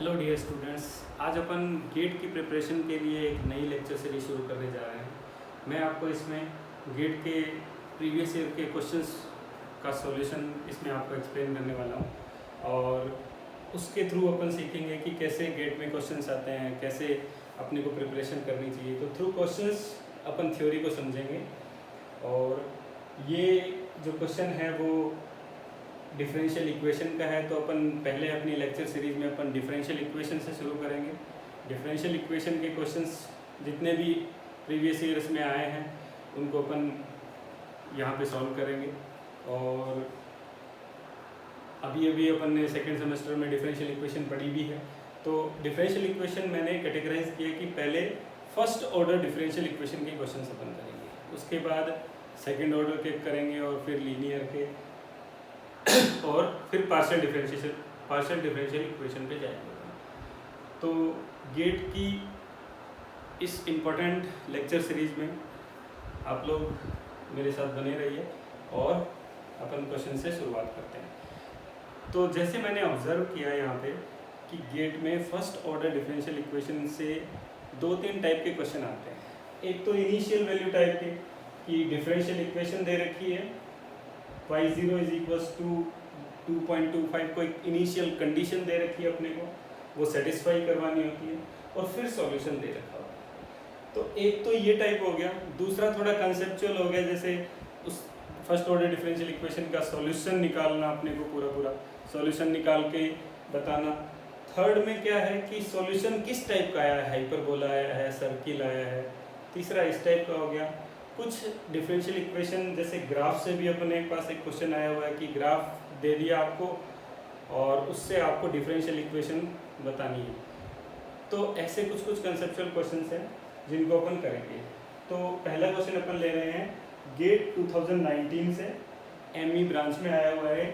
Hello dear students, आज अपन gate की preparation के लिए एक नई लेक्चर सीरीज शुरू करने जा रहे हैं। मैं आपको इसमें गेट के प्रीवियस ईयर के क्वेश्चंस का सॉल्यूशन इसमें आपको एक्सप्लेन करने वाला हूँ और उसके थ्रू अपन सीखेंगे कि कैसे गेट में क्वेश्चंस आते हैं, कैसे अपने को प्रिपरेशन करनी चाहिए। तो थ्रू क्वेश्चंस अपन थ्योरी को समझेंगे और ये जो क्वेश्चन है वो डिफरेंशियल इक्वेशन का है। तो अपन पहले अपनी लेक्चर सीरीज में अपन डिफरेंशियल इक्वेशन से शुरू करेंगे। डिफरेंशियल इक्वेशन के क्वेश्चंस जितने भी प्रीवियस ईयर्स में आए हैं उनको अपन यहाँ पे सॉल्व करेंगे। और अभी अपन ने सेकेंड सेमेस्टर में डिफरेंशियल इक्वेशन पढ़ी भी है। तो डिफरेंशियल इक्वेशन मैंने कैटेगराइज किया कि पहले फर्स्ट ऑर्डर डिफरेंशियल इक्वेशन के क्वेश्चन अपन करेंगे, उसके बाद सेकेंड ऑर्डर के करेंगे और फिर लीनियर के और फिर पार्शियल डिफरेंशियल इक्वेशन पे जाएंगे। तो गेट की इस इम्पोर्टेंट लेक्चर सीरीज में आप लोग मेरे साथ बने रहिए और अपन क्वेश्चन से शुरुआत करते हैं। तो जैसे मैंने ऑब्जर्व किया यहाँ पे कि गेट में फर्स्ट ऑर्डर डिफरेंशियल इक्वेशन से 2-3 टाइप के क्वेश्चन आते हैं। एक तो इनिशियल वैल्यू टाइप के कि डिफरेंशियल इक्वेशन दे रखी है y0 इज इक्वल्स टू 2.25, कोई इनिशियल कंडीशन दे रखी है अपने को, वो सेटिस्फाई करवानी होती है और फिर सॉल्यूशन दे रखा होता है। तो एक तो ये टाइप हो गया। दूसरा थोड़ा कंसेप्चुअल हो गया, जैसे उस फर्स्ट ऑर्डर डिफरेंशियल इक्वेशन का सॉल्यूशन निकालना, अपने को पूरा सॉल्यूशन निकाल के बताना। थर्ड में क्या है कि सॉल्यूशन किस टाइप का आया है, हाइपरबोला आया है, सर्किल आया है। तीसरा इस टाइप का हो गया। कुछ डिफरेंशियल इक्वेशन जैसे ग्राफ से भी अपने पास एक क्वेश्चन आया हुआ है कि ग्राफ दे दिया आपको और उससे आपको डिफरेंशियल इक्वेशन बतानी है। तो ऐसे कुछ कंसेप्चुअल क्वेश्चंस हैं जिनको अपन करेंगे। तो पहला क्वेश्चन अपन ले रहे हैं गेट 2019 से, एमई ब्रांच में आया हुआ है।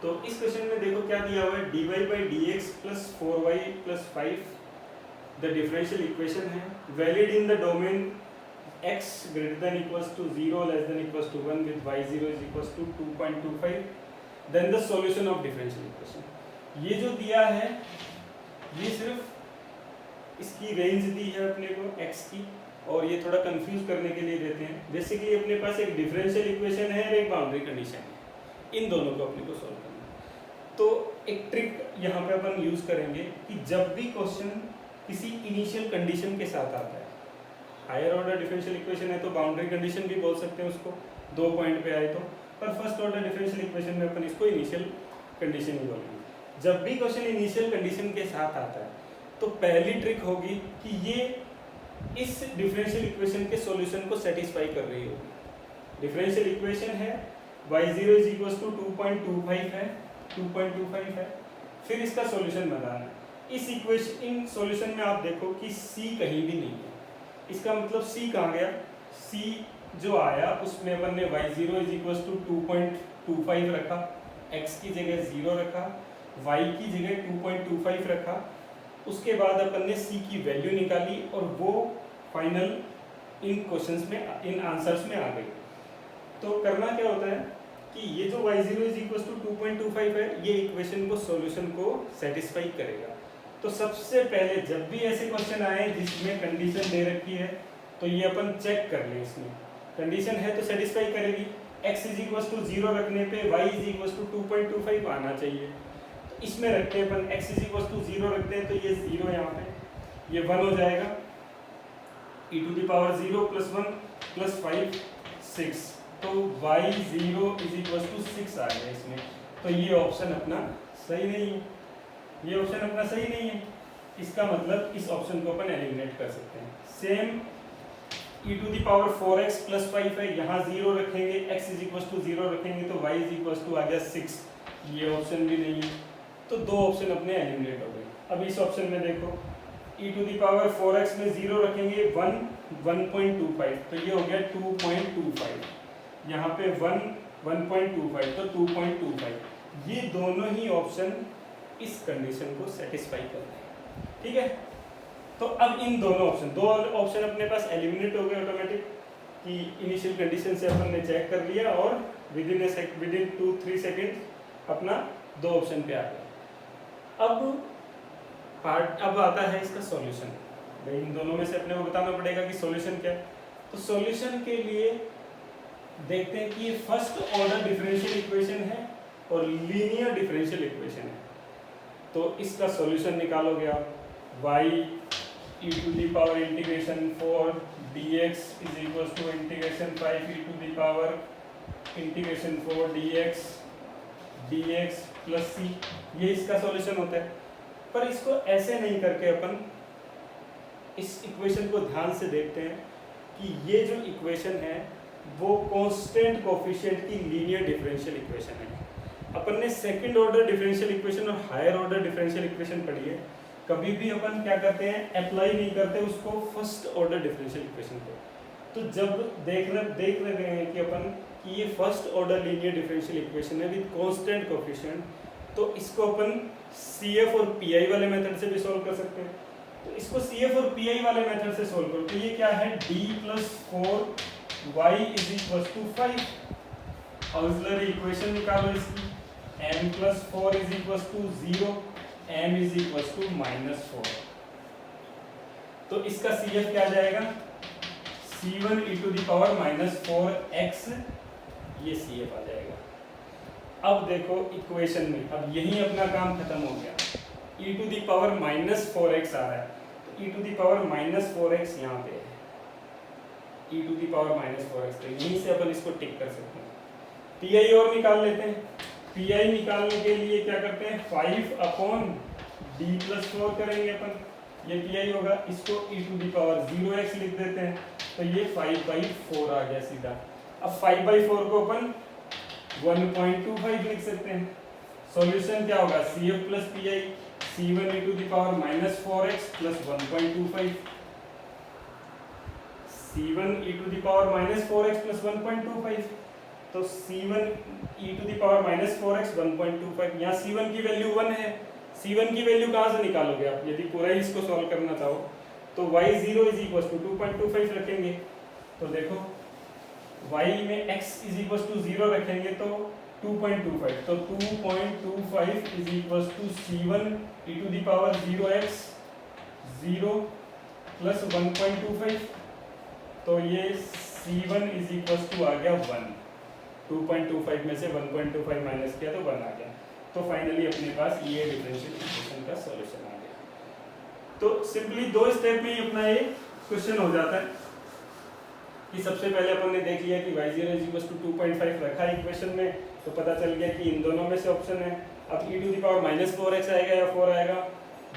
तो इस क्वेश्चन में देखो क्या दिया हुआ है, dy/dx + 4y + 5 the differential equation है, valid in the domain x greater than equals to 0 less than equals to 1 with y0 is equals to 2.25, then the solution of differential equation। ये जो दिया है ये सिर्फ इसकी रेंज दी है अपने को x की, और ये थोड़ा कंफ्यूज करने के लिए देते हैं। बेसिकली अपने पास एक डिफरेंशियल इक्वेशन है और एक बाउंड्री कंडीशन है, इन दोनों को अपने को सॉल्व करना है। तो एक ट्रिक यहाँ पे अपन यूज करेंगे कि जब भी क्वेश्चन किसी इनिशियल कंडीशन के साथ आता है, हायर ऑर्डर डिफरेंशियल इक्वेशन है तो बाउंड्री कंडीशन भी बोल सकते हैं उसको, 2 पॉइंट पे आए तो, पर फर्स्ट ऑर्डर डिफरेंशियल इक्वेशन में अपन इसको इनिशियल कंडीशन ही बोलेंगे। जब भी क्वेश्चन इनिशियल कंडीशन के साथ आता है तो पहली ट्रिक होगी कि ये इस डिफरेंशियल इक्वेशन के सॉल्यूशन को सेटिस्फाई कर रही होगी। डिफरेंशियल इक्वेशन है y0 इज इक्वल टू 2.25 है, 2.25 है, फिर इसका सॉल्यूशन बनाना है। इस इक्वेशन इन सॉल्यूशन में आप देखो कि c कहीं भी नहीं है, इसका मतलब c कहाँ गया, c जो आया उसमें अपन ने y0 इज इक्वल टू 2.25 रखा, x की जगह 0 रखा, y की जगह 2.25 रखा। उसके बाद अपन ने c की वैल्यू निकाली और वो फाइनल इन क्वेश्चंस में, इन आंसर्स में आ गई। तो करना क्या होता है कि ये जो y0 इज इक्वल टू 2.25 है ये इक्वेशन को, सॉल्यूशन को सेटिस्फाई करेगा। तो सबसे पहले जब भी ऐसे क्वेश्चन आए जिसमें कंडीशन दे रखी है तो ये अपन चेक कर लें, इसमें कंडीशन है तो सेटिस्फाई करेगी। x इज इक्वल टू 0 रखने पे y इज इक्वल टू 2.25 आना चाहिए। तो इसमें रखते हैं अपन x इज इक्वल टू 0 रखते हैं तो ये 0 यहाँ पे ये 1 हो जाएगा, e⁻0 + 1 + 5 6, तो y0 इज इक्वल टू 6 आ गया इसमें। तो ये ऑप्शन अपना सही नहीं है, ये ऑप्शन अपना सही नहीं है। इसका मतलब इस ऑप्शन को अपन एलिमिनेट कर सकते हैं। सेम e⁻4x + 5 है, यहाँ 0 रखेंगे, x इज इक्वल टू 0 रखेंगे तो y इज इक्वल टू आ गया 6, ये ऑप्शन भी नहीं है। तो 2 ऑप्शन अपने एलिमिनेट हो गए। अब इस ऑप्शन में देखो e⁻4x में 0 रखेंगे 1.25, तो ये हो गया 2.25, यहाँ पे 1.25 तो 2.25। ये दोनों ही ऑप्शन इस कंडीशन को सेटिस्फाई कर रहे हैं, ठीक है। तो अब इन दो ऑप्शन अपने पास एलिमिनेट हो गए ऑटोमेटिक, कि इनिशियल कंडीशन से अपन ने चेक कर लिया और विद इन 2-3 सेकेंड अपना 2 ऑप्शन पे आ गया। अब आता है इसका सॉल्यूशन। भाई इन दोनों में से अपने को बताना पड़ेगा कि सॉल्यूशन क्या है। तो सॉल्यूशन के लिए देखते हैं कि ये फर्स्ट ऑर्डर डिफरेंशियल इक्वेशन है और लीनियर डिफरेंशियल इक्वेशन है। तो इसका सॉल्यूशन निकालोगे आप, y e to the power integration 4 dx is equal to integration 5 e to the power integration 4 dx plus c, ये इसका सॉल्यूशन होता है। पर इसको ऐसे नहीं करके अपन इस इक्वेशन को ध्यान से देखते हैं कि ये जो इक्वेशन है वो कांस्टेंट कोफिशिएंट की लीनियर डिफरेंशियल इक्वेशन है। अपन ने सेकंड ऑर्डर डिफरेंशियल इक्वेशन और हायर ऑर्डर डिफरेंशियल इक्वेशन पढ़ी है, कभी भी अपन क्या करते हैं, अप्लाई नहीं करते उसको फर्स्ट ऑर्डर डिफरेंशियल इक्वेशन को। तो जब देख रहे हैं कि अपन कि ये first order linear differential equation है विद कांस्टेंट कोफिशिएंट, तो इसको अपन CF और PI वाले मेथड से भी सॉल्व कर सकते हैं। तो इसको CF और PI वाले मेथड से सॉल्व करो तो ये क्या है, d + 4y = 5। ऑक्सिलरी इक्वेशन निकालो इसकी, m + 4 = 0, m = -4। तो इसका CF क्या आ जाएगा, c1 e to the power -4x, ये CF आ जाएगा। अब देखो इक्वेशन में, अब यही अपना काम खत्म हो गया, e to the power -4x आ रहा है, तो e to the power -4x यहाँ पे है, e to the power -4x, तो यहीं से अपन इसको टिक कर सकते हैं। PI और निकाल लेते हैं। PI निकालने के लिए क्या करते हैं, 5/d + 4 करेंगे अपन, ये PI होगा। इसको e to the power 0x लिख देते हैं, तो ये 5/4 आ गया सीधा। अब 5/4 को अपन 1.25 लिख सकते हैं। सॉल्यूशन क्या होगा, CF + PI, c1 e to the power -4x + 1.25, c1 e to the power -4x + 1.25, तो c1 e to the power -4x 1.25, यहाँ c1 की वैल्यू 1 है। c1 की वैल्यू कहाँ से निकालोगे आप, यदि पूरा ही इसको सॉल्व करना चाहो तो y0 = 2.25 रखेंगे। तो देखो y में x = 0 रखेंगे तो 2.25, तो 2.25 = c1 e to the power 0x 0 + 1.25, तो ये c1 = आ गया 1। 2.25 में से 1.25 माइनस किया तो 1 आ गया। तो फाइनली अपने पास ये डिफरेंशियल इक्वेशन का सॉल्यूशन आ गया। तो सिंपली 2 स्टेप में ही अपना ये क्वेश्चन हो जाता है कि सबसे पहले अपन ने देख लिया कि y0 = 2.5 रखा है इक्वेशन में, तो पता चल गया कि इन दोनों में से ऑप्शन है। अब e to the power -4x आएगा या 4 आएगा,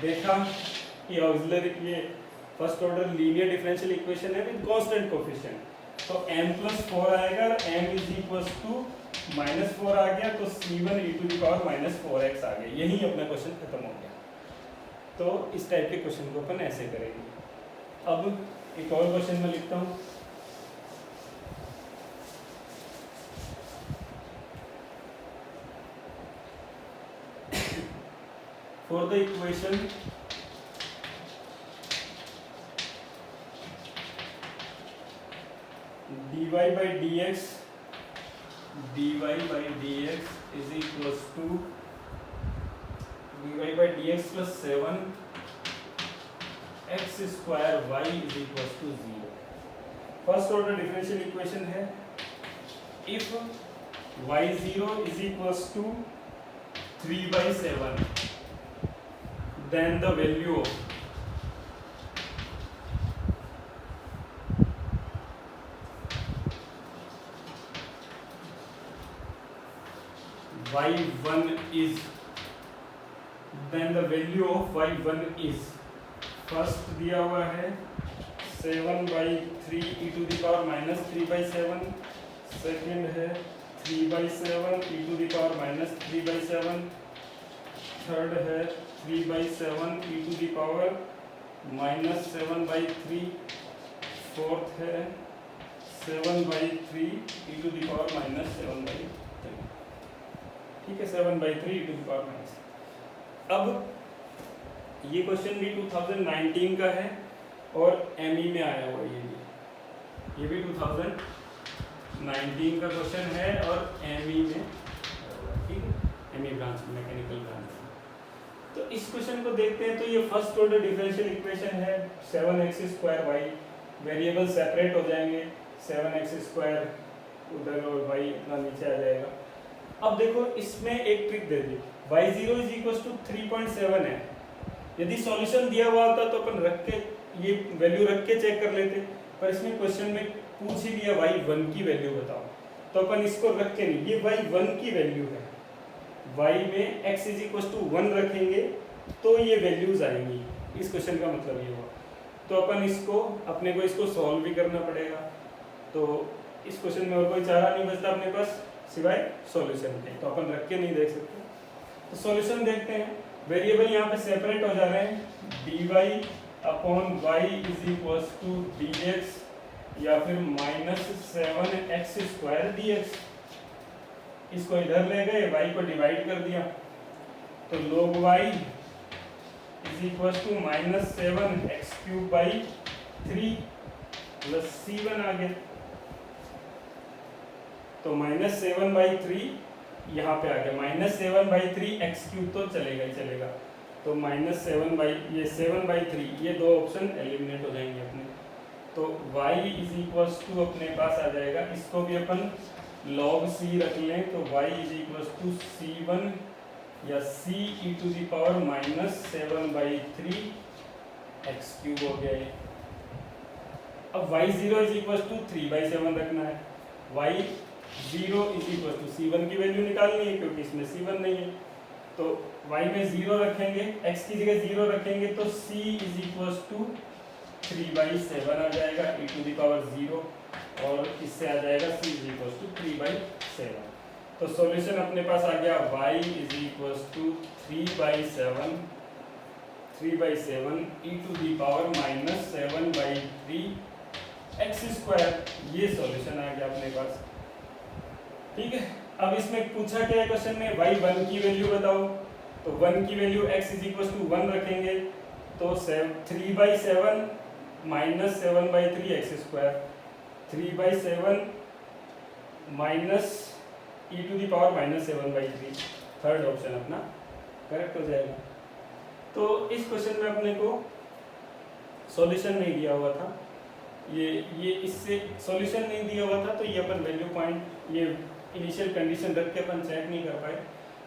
देखा कि ऑक्सिलरी ये first order linear differential equation है विद कांस्टेंट कोफिशिएंट, तो m + 4 आएगा, m = -4 आ गया, तो c1 e to the power -4x आ गया। यही अपना क्वेश्चन खत्म हो गया। तो इस टाइप के क्वेश्चन को अपन ऐसे करेंगे। अब एक और क्वेश्चन में लिखता हूँ, for the equation dy by dx is equals to dy by dx plus 7 x square y is equals to 0। First order differential equation है, if y0 is equals to 3/7 then the value of y1 is, then the value of y1 is, first दिया हुआ है 7/3 e to the power -3/7, second है 3/7 e to the power -3/7, third है 3/7 e to the power -7/3, fourth है 7/3 e to the power -7/3, ठीक है, 7/3 e to the power -। अब ये क्वेश्चन भी 2019 का है और ME में आया हुआ ये भी 2019 का क्वेश्चन है और ME में, ठीक है, ME ब्रांच मैकेनिकल ब्रांच। तो इस क्वेश्चन को देखते हैं तो ये फर्स्ट ऑर्डर डिफरेंशियल इक्वेशन है 7x² y, वेरिएबल सेपरेट हो जाएंगे, 7x² उधर और y इतना नीचे आ जाएगा। अब देखो इसमें एक ट्रिक दे दी, y0 = 3.7 है। यदि सॉल्यूशन दिया हुआ होता तो अपन रख के ये वैल्यू रख के चेक कर लेते, पर इसमें क्वेश्चन में पूछ ही लिया y1 की वैल्यू बताओ, तो अपन इसको रख के नहीं, ये y1 की वैल्यू है, y में x = 1 रखेंगे तो ये वैल्यूज आएंगी। इस क्वेश्चन का मतलब ये हुआ। तो अपन इसको अपने को इसको सॉल्व भी करना पड़ेगा। तो इस क्वेश्चन में और कोई चारा नहीं बचता अपने पास सिवाय सॉल्यूशन के, तो अपन रख के नहीं देख सकते। तो सॉल्यूशन देखते हैं। वेरिएबल यहाँ पे सेपरेट हो जा रहे हैं, dy/y = dx या फिर -7x² dx। इसको इधर ले गए, y को डिवाइड कर दिया, तो log y = -7x³ 3 + c1 आ गया। तो -7/3 यहाँ पे आ गया, -7/3x³ तो चलेगा ही चलेगा। तो -7/3 ये दो ऑप्शन एलिमिनेट हो जाएंगे अपने। तो y = अपने पास आ जाएगा, इसको भी अपन log c रख लें, तो y = c1 या c e⁻³ -7/3x³ हो गया। अब y0 = 3/7 रखना है, y0 = c1 की वैल्यू निकालनी है क्योंकि इसमें c1 नहीं है, तो y में 0 रखेंगे, x की जगह 0 रखेंगे तो c = 3/7 आ जाएगा e⁻0, और इससे आ जाएगा c = 3/7। तो सॉल्यूशन अपने पास आ गया y = 3/7 e⁻⁻7/3x²। ये सॉल्यूशन आ गया अपने पास। ठीक है, अब इसमें पूछा क्या है क्वेश्चन में, y1 की वैल्यू बताओ, तो 1 की वैल्यू x = 1 रखेंगे, तो 3/7 -7/3x², 3/7 e⁻⁻7/3, थर्ड ऑप्शन अपना करेक्ट हो जाएगा। तो इस क्वेश्चन में अपने को सॉल्यूशन नहीं दिया हुआ था, ये इससे सॉल्यूशन नहीं दिया हुआ था, तो ये अपन वैल्यू पॉइंट, ये इनिशियल कंडीशन रख के अपन चेक नहीं कर पाए।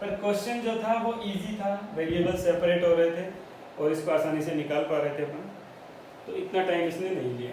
पर क्वेश्चन जो था वो इजी था, वेरिएबल सेपरेट हो रहे थे और इसको आसानी से निकाल पा रहे थे अपन, तो इतना टाइम इसने नहीं लिया।